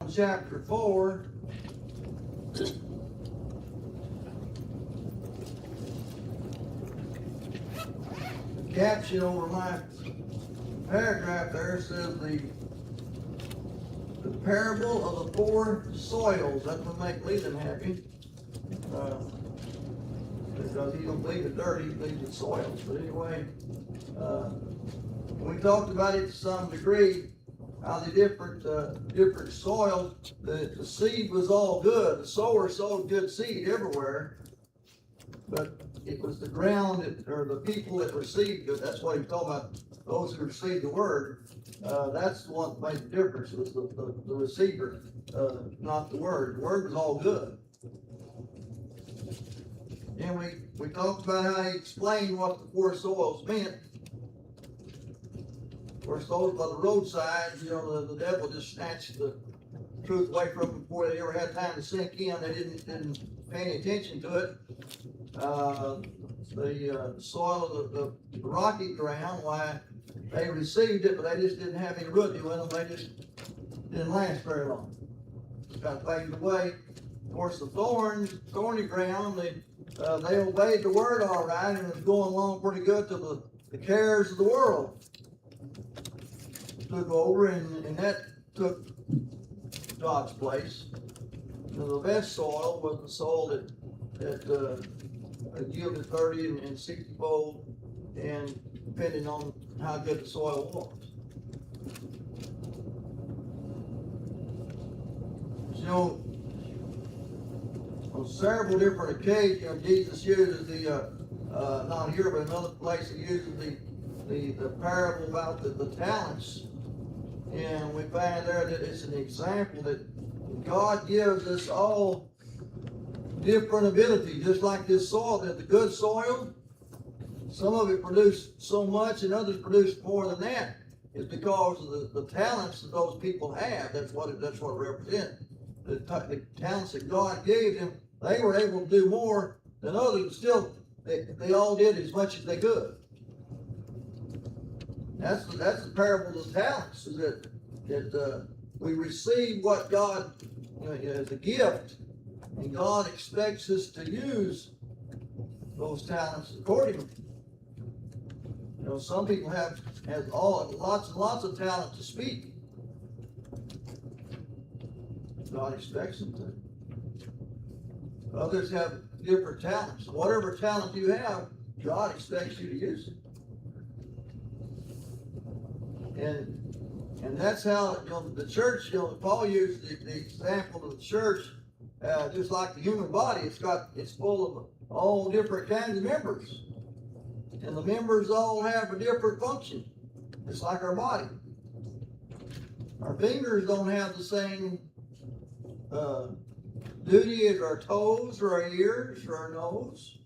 John chapter 4. The caption over my paragraph there says the parable of the four soils. That would make Leland happy. Because he don't believe in dirt, he believes in soils. But anyway, we talked about it to some degree, how the different soils, the seed was all good. The sower sowed good seed everywhere, but it was the ground or the people that received it. That's what he's talking about. Those who received the word. That's the one that made the difference. Was the receiver, not the word. The word was all good. And we talked about how he explained what the four soils meant. Four soils by the roadside, the devil just snatched the truth away from them before they ever had time to sink in. They didn't pay any attention to it. The soil of the rocky ground, why they received it, but they just didn't have any root in them. They just didn't last very long. Just got faded away. Of course, the thorny ground, they obeyed the word all right, and it was going along pretty good till the cares of the world took over, and that took God's place. The best soil was the soil that yielded 30 and 60 fold, and depending on how good the soil was. On several different occasions, Jesus uses not here, but another place, he uses the parable about the talents. And we find there that it's an example that God gives us all different abilities, just like this soil, that the good soil, some of it produced so much and others produced more than that. It's because of the talents that those people have. That's what it represents. The talents that God gave them, they were able to do more than others, but still they all did as much as they could. That's the parable of the talents, is that we receive what God as a gift, and God expects us to use those talents accordingly. Some people have lots and lots of talent to speak. God expects them to. Others have different talents. Whatever talent you have, God expects you to use it. And that's how the church. Paul used the example of the church, just like the human body. It's full of all different kinds of members, and the members all have a different function. It's like our body. Our fingers don't have the same duty as our toes or our ears or our nose.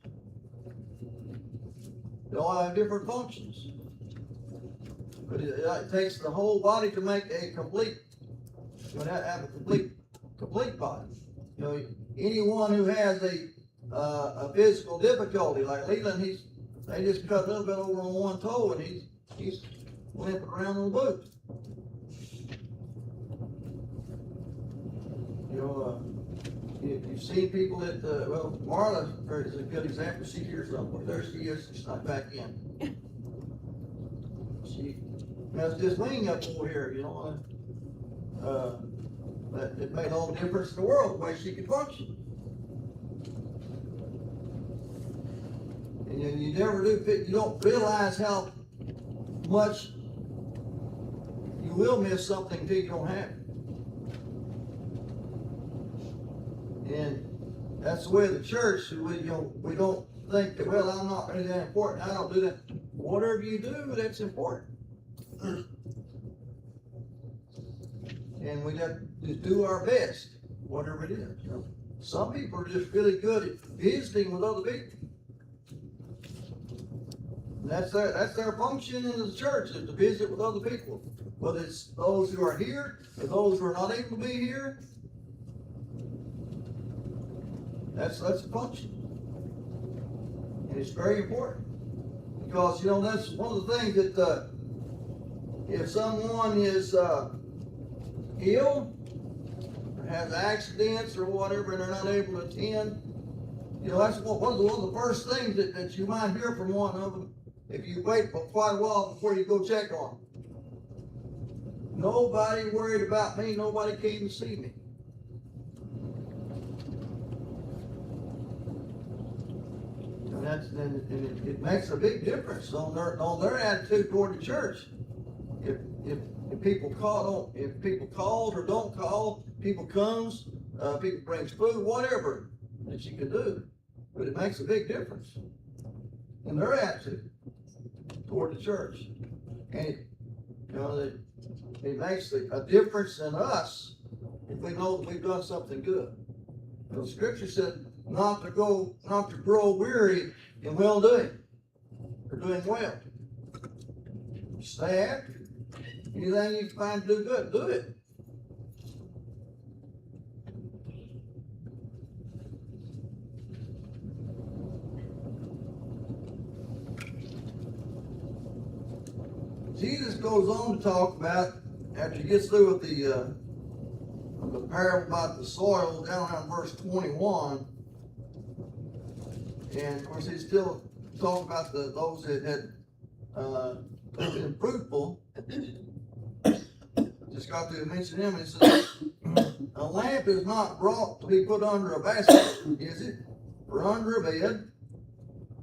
They all have different functions. But it takes the whole body to make a complete. Have a complete body. Anyone who has a physical difficulty, like Leland, they just cut a little bit over on one toe, and he's limping around on the boot. You see people that, Marla is a good example. She's here somewhere. There she is. She's not back in. She has this wing up over here, that it made all the difference in the world, the way she could function. And you never do, you don't realize how much you will miss something until you don't have it. And that's the way of the church. We don't think that, well, I'm not really that important. I don't do that. Whatever you do, that's important. And we have to do our best, whatever it is. Some people are just really good at visiting with other people. And that's their function in the church, is to visit with other people. Whether it's those who are here or those who are not able to be here. That's a function. And it's very important. Because, that's one of the things that if someone is ill, has accidents or whatever, and they're not able to attend, you know, that's one of the first things that you might hear from one of them if you wait for quite a while before you go check on them. Nobody worried about me, nobody came to see me. And it makes a big difference on their attitude toward the church. If people call or don't call, people comes, people brings food, whatever that you can do, but it makes a big difference in their attitude toward the church, and it makes a difference in us if we know that we've done something good. The Scripture said not to grow weary in well doing or doing well. Stay after it. Anything you can find to do good, do it. Jesus goes on to talk about, after he gets through with the parable about the soil down around verse 21, and of course he's still talking about those that had been fruitful. Just got to mention him. It says, a lamp is not brought to be put under a basket, is it? Or under a bed?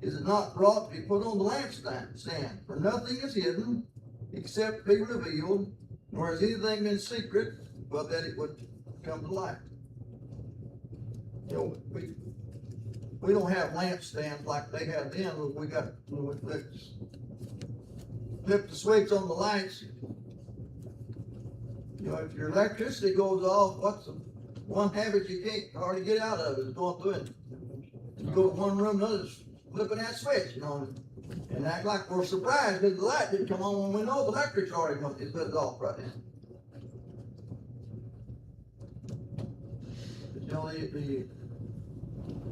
Is it not brought to be put on the lampstand? For nothing is hidden except be revealed, nor has anything been secret, but that it would come to light. You know, we don't have lampstands like they had then. We flip the switch on the lights. You know, if your electricity goes off, what's the one habit you can't hardly get out of is going through it. You go to one room, another's flipping that switch, you know, and act like we're surprised that the light didn't come on when we know the electric's already it's off right now. But, you know,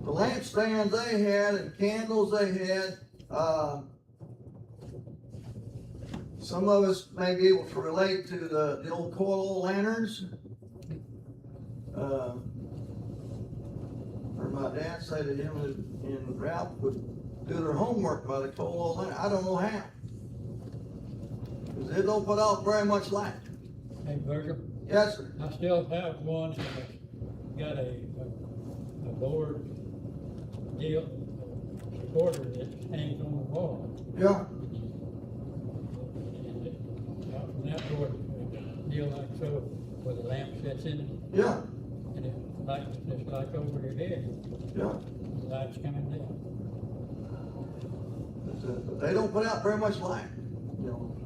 the lampstands they had and candles they had, some of us may be able to relate to the old coil lanterns. Or my dad said that him and Ralph would do their homework by the coil lantern. I don't know how. Because they don't put out very much light. Hey, Berger? Yes, sir. I still have one that's got a board deal, supporter that hangs on the wall. Yeah. And that board deal like so, where the lamp sits in it. Yeah. And it's just like over your head. Yeah. The light's coming down. But they don't put out very much light. You know,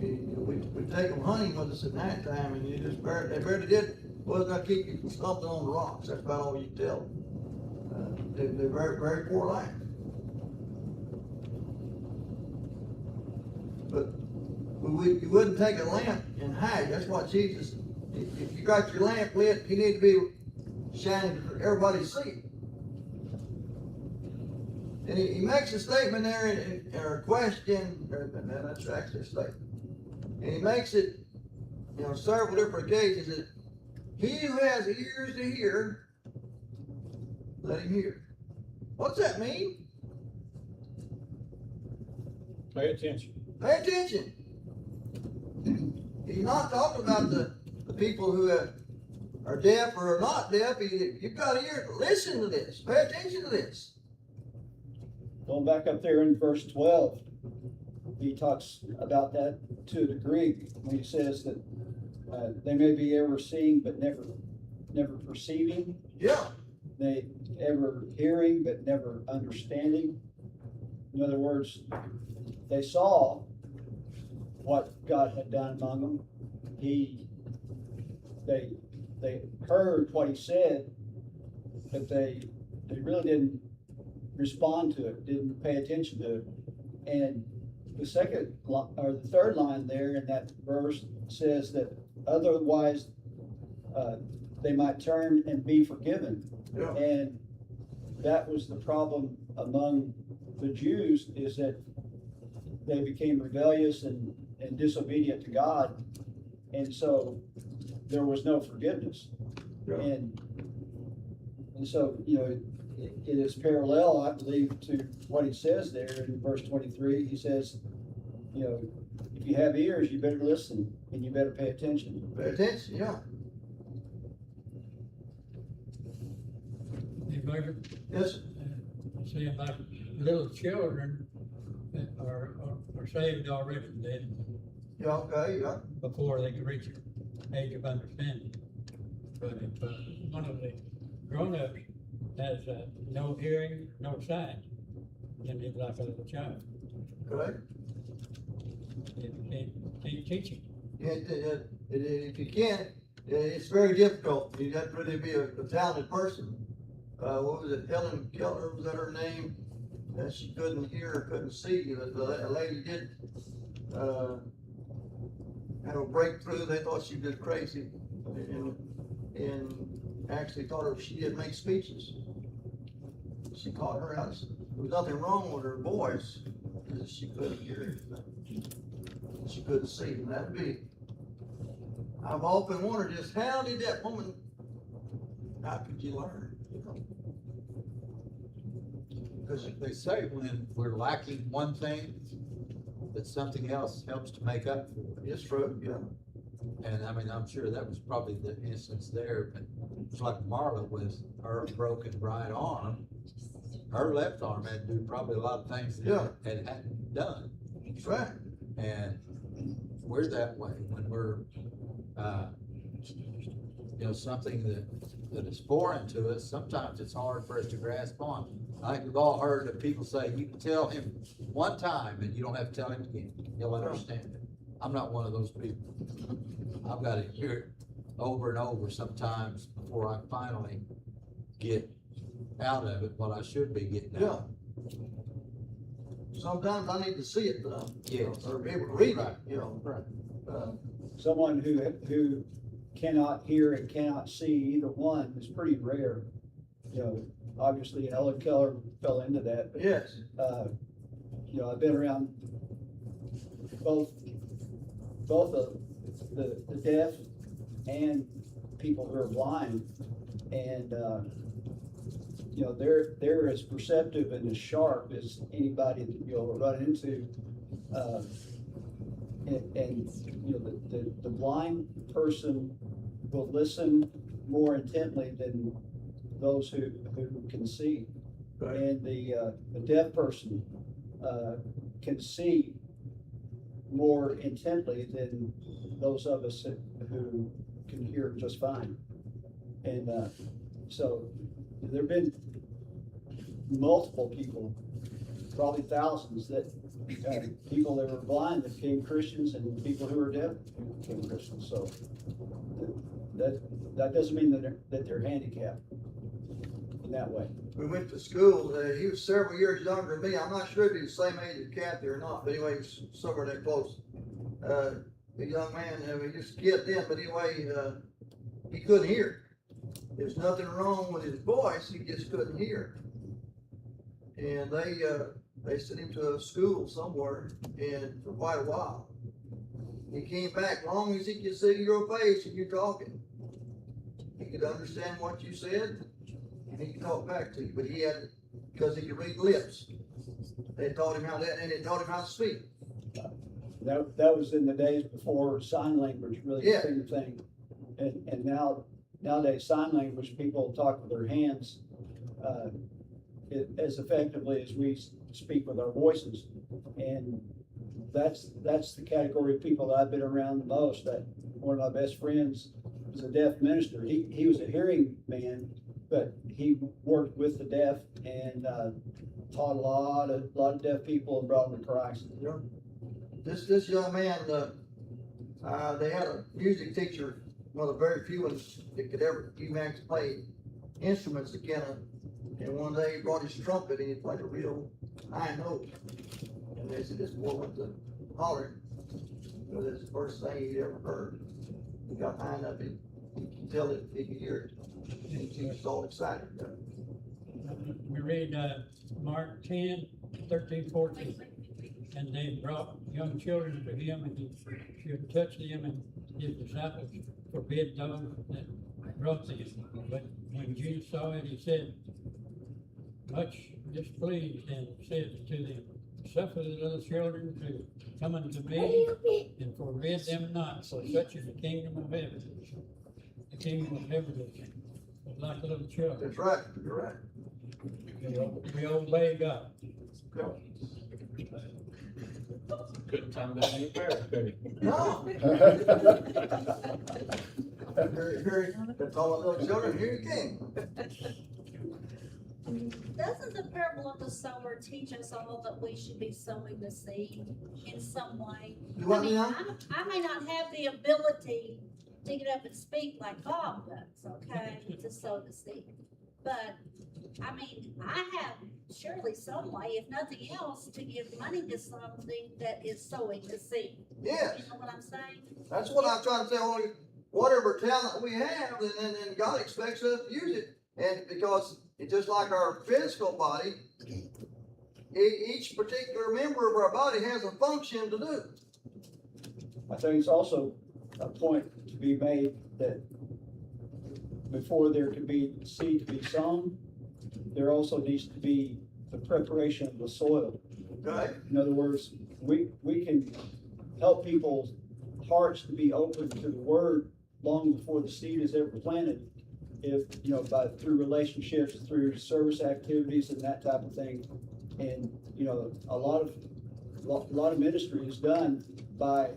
we take them hunting with us at night time, and they barely did. Was not keep you from stomping on the rocks. That's about all you can tell. They're very, very poor light. But you wouldn't take a lamp and hide. That's what Jesus. If you got your lamp lit, you need to be shining for everybody to see. And he makes a statement there, or a question, that's actually a statement. And he makes it, you know, several different occasions. That he who has ears to hear, let him hear. What's that mean? Pay attention. Pay attention. He's not talking about the people who are deaf or are not deaf. You've got to hear, listen to this. Pay attention to this. Going back up there in verse 12, he talks about that to a degree when he says that they may be ever seeing but never perceiving. Yeah. They ever hearing but never understanding. In other words, they saw what God had done among them. They heard what he said, but they really didn't respond to it, didn't pay attention to it. And the third line there in that verse says that otherwise they might turn and be forgiven. Yeah. And that was the problem among the Jews, is that they became rebellious and disobedient to God. And so there was no forgiveness. Yeah. And so, you know, it is parallel, I believe, to what he says there in verse 23. He says, you know, if you have ears, you better listen and you better pay attention. Pay attention, yeah. Anybody, Yes, see about little children that are saved already then yeah, okay, yeah. before they can reach the age of understanding. But if one of the grown-ups has no hearing, no sight, then he's like a little child. Correct. You can't teach him. If you can't, it's very difficult. You have to really be a talented person. What was it, Helen Keller, was that her name? That she couldn't hear, couldn't see, but the lady did, had a breakthrough. They thought she was crazy, and actually thought her, she didn't make speeches. She taught her how to, there was nothing wrong with her voice, because she couldn't hear anything. She couldn't see, and that'd be, I've often wondered just how did that woman, how could you learn? Because they say when we're lacking one thing, that something else helps to make up for it. It's true, yeah. And I mean, I'm sure that was probably the instance there, but it's like Marla with her broken right arm. Her left arm had to do probably a lot of things Yeah. that it hadn't done. That's right. And we're that way when we're, you know, something that is foreign to us, sometimes it's hard for us to grasp on. I think we've all heard of people say, you can tell him one time and you don't have to tell him again. He'll understand it. I'm not one of those people. I've got to hear it over and over sometimes before I finally get out of it what I should be getting Yeah. out. Sometimes I need to see it, Yes. or be able to read it, Right. you know. Right. Someone who cannot hear and cannot see either one is pretty rare. You know, obviously Helen Keller fell into that, but, Yes, you know, I've been around both the deaf and people who are blind, and you know, they're as perceptive and as sharp as anybody that you'll run into. And you know, the blind person will listen more intently than those who can see. right. And the deaf person can see more intently than those of us who can hear just fine. And so there've been multiple people, probably thousands, that people that were blind that became Christians, and people who were deaf who became Christians. So that doesn't mean that they're handicapped in that way. We went to school, he was several years younger than me. I'm not sure if he's the same age as Kathy or not, but anyway, he was somewhere that close. A young man, I mean, just a kid then, but anyway, he couldn't hear. There's nothing wrong with his voice, he just couldn't hear. And they sent him to a school somewhere, and for quite a while. He came back, long as he could see your face and you're talking. He could understand what you said, and he could talk back to you, but he had, because he could read lips. They taught him how that, and they taught him how to speak. That was in the days before sign language really Yeah. became a thing. And nowadays, sign language, people talk with their hands as effectively as we speak with our voices. And that's the category of people that I've been around the most. That one of my best friends was a deaf minister. He was a hearing man, but he worked with the deaf and taught a lot of deaf people and brought them to Christ. You know, this young man, they had a music teacher, one of the very few ones that could ever even actually play instruments again. And one day he brought his trumpet and he played a real high note. And they said this boy went to hollering, because it's the first thing he'd ever heard. He got high enough, he could tell it, he could hear it. And he was all excited. We read Mark 10, 13, 14. And they brought young children to him, and he should touch them, and his disciples forbid those that brought these. But when Jesus saw it, he said, much displeased, and said to them, suffer the little children to come unto me, and forbid them not, for such is the kingdom of heaven. The kingdom of heaven is like little children. That's right, you're right. We obey God. Couldn't time that any better, could he? No. That's all the little children, here you came. Doesn't the parable of the sower teach us all that we should be sowing the seed in some way? You want me now? I may not have the ability to get up and speak like Bob does, okay, to sow the seed. But, I mean, I have surely some way, if nothing else, to give money to something that is sowing the seed. Yes, You know what I'm saying? that's what I'm trying to say, only whatever talent we have, and God expects us to use it. And because it's just like our physical body, each particular member of our body has a function to do. I think it's also a point to be made that before there can be seed to be sown, there also needs to be the preparation of the soil. Okay? In other words, we can help people's hearts to be open to the word long before the seed is ever planted. If, through relationships, through service activities and that type of thing. And, a lot of ministry is done by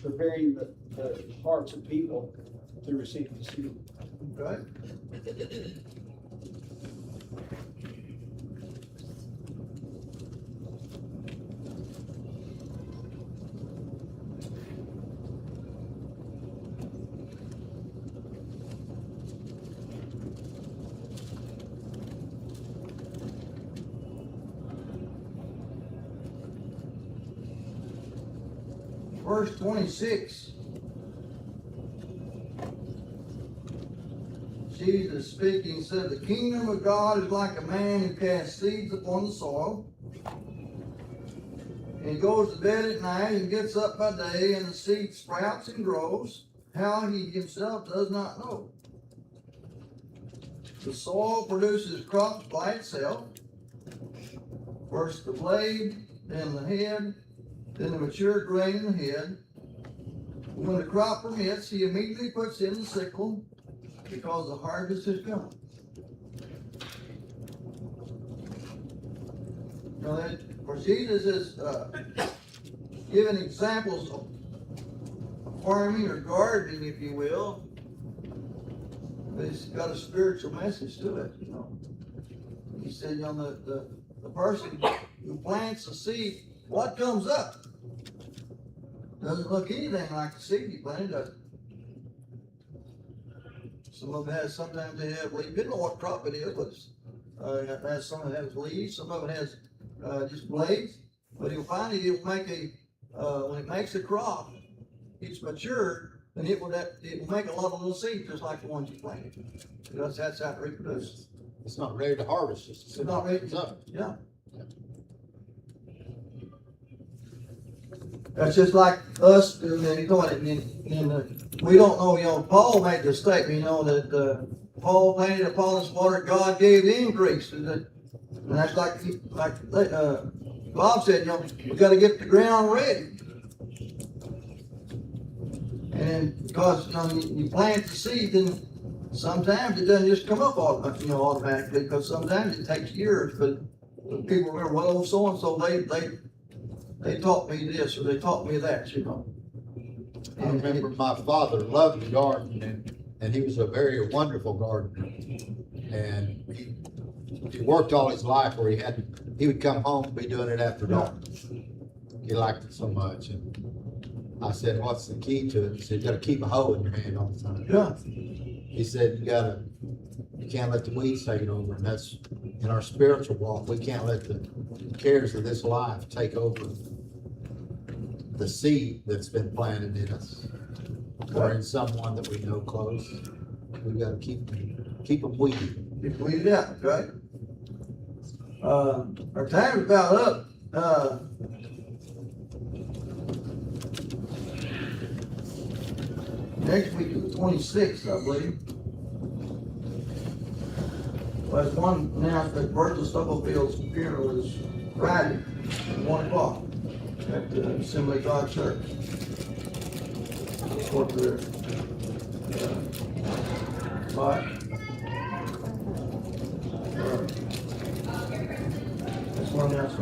preparing the hearts of people to receive the seed. Okay? Verse 26. Jesus speaking said, the kingdom of God is like a man who casts seeds upon the soil. And he goes to bed at night and gets up by day, and the seed sprouts and grows. How he himself does not know. The soil produces crops by itself. First the blade, then the head, then the mature grain in the head. When the crop permits, he immediately puts in the sickle because the harvest is coming. Now that, for Jesus is giving examples of farming or gardening, if you will. But it's got a spiritual message to it, He said, the person who plants the seed, what comes up doesn't look anything like the seed you planted, does it? Some of it has, sometimes they have leaves. Depending on what crop it is, but it has, some of it has leaves, some of it has just blades. But you'll find it'll make when it makes a crop, it's matured, then it will make a lot of little seeds just like the ones you planted. Because that's how it reproduces. It's not ready to harvest, It's not ready. it's up. Yeah. That's just like us doing it, we don't know, Paul made the statement, that Paul planted upon this water, God gave the increase. And that's like Bob said, we gotta get the ground ready. And because, you plant the seed, then sometimes it doesn't just come up automatically, because sometimes it takes years, but people remember, well, so-and-so, they taught me this, or they taught me that, I remember my father loved to garden, and he was a very wonderful gardener. And he worked all his life where he would come home and be doing it after dark. He liked it so much. And I said, what's the key to it? He said, you gotta keep a hoe in your hand all the time. Yeah. He said, you can't let the weeds take it over. And that's, in our spiritual walk, we can't let the cares of this life take over the seed that's been planted in us, or in someone that we know close. We've got to keep them weeded. Keep weeded out, okay? Our time's about up. Next week is the 26th, I believe. Well, there's one announced that Virgil Stubblefield's funeral is Friday, at 1 o'clock, at the Assembly of God Church. That's what they're, but, that's one announcement.